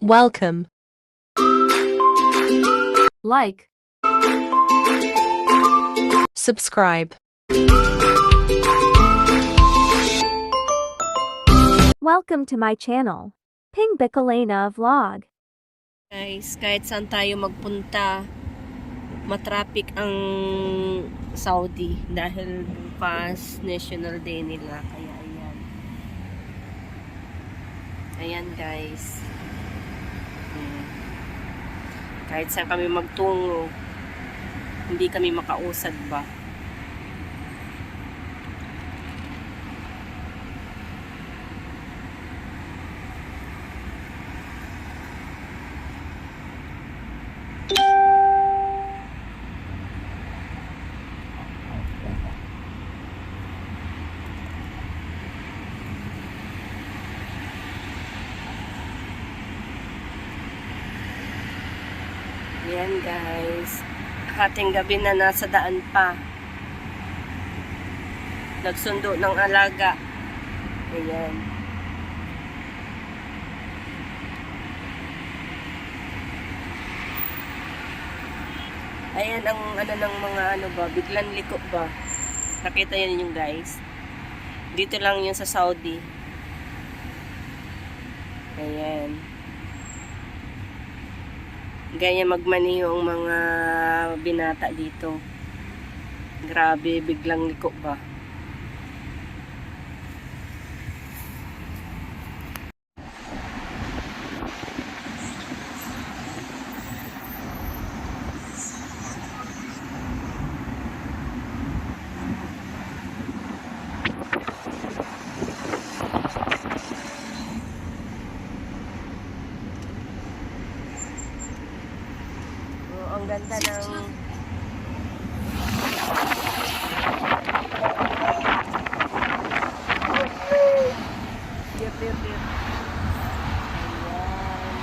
Welcome. Like, Subscribe. welcome to my channel, Ping Bicolena Vlog. Guys, kahit saan tayo magpunta, matraffic ang Saudi dahil bukas National Day nila. Kaya ayan. Ayan guys. Kahit saan kami magtungo, hindi kami makausad ba. Ayan guys, hating gabi na nasa daan pa. Nagsundo ng alaga. Ayan. Ayan ang ano ng mga ano ba, biglang liko ba. Nakita yan yung guys. Dito lang yun sa Saudi. Ayan. Ganyan magmaniho ang mga binata dito. Grabe, biglang liko ba. Ang ganda ng Ayan,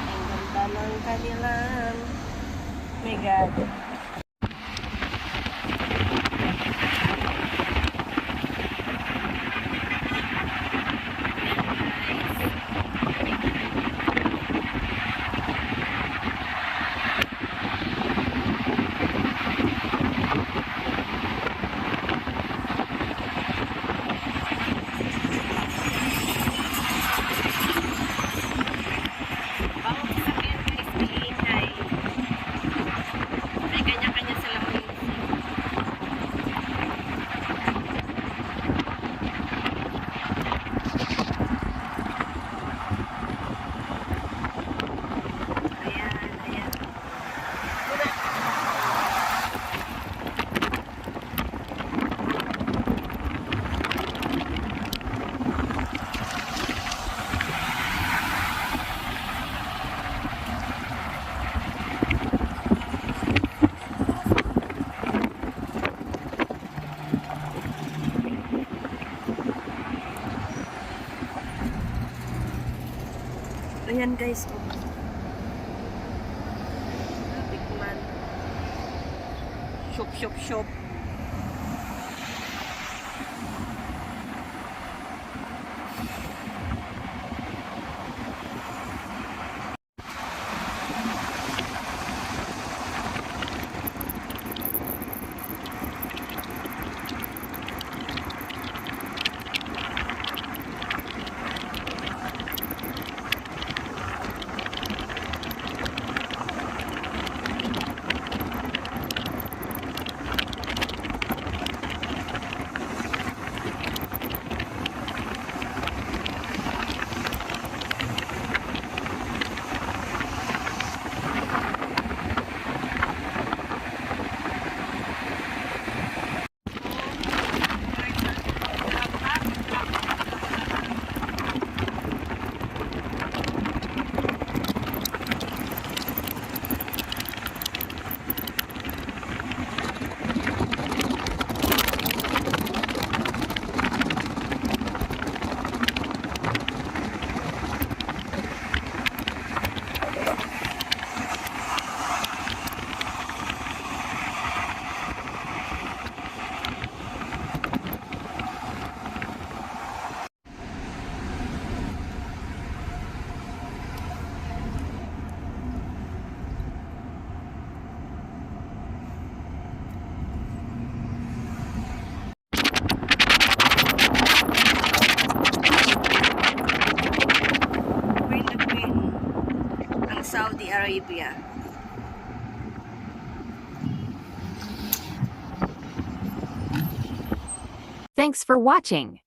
ang ganda ng kanilang my God. Ayan guys, tikman. Shop. Saudi Arabia. Thanks for watching.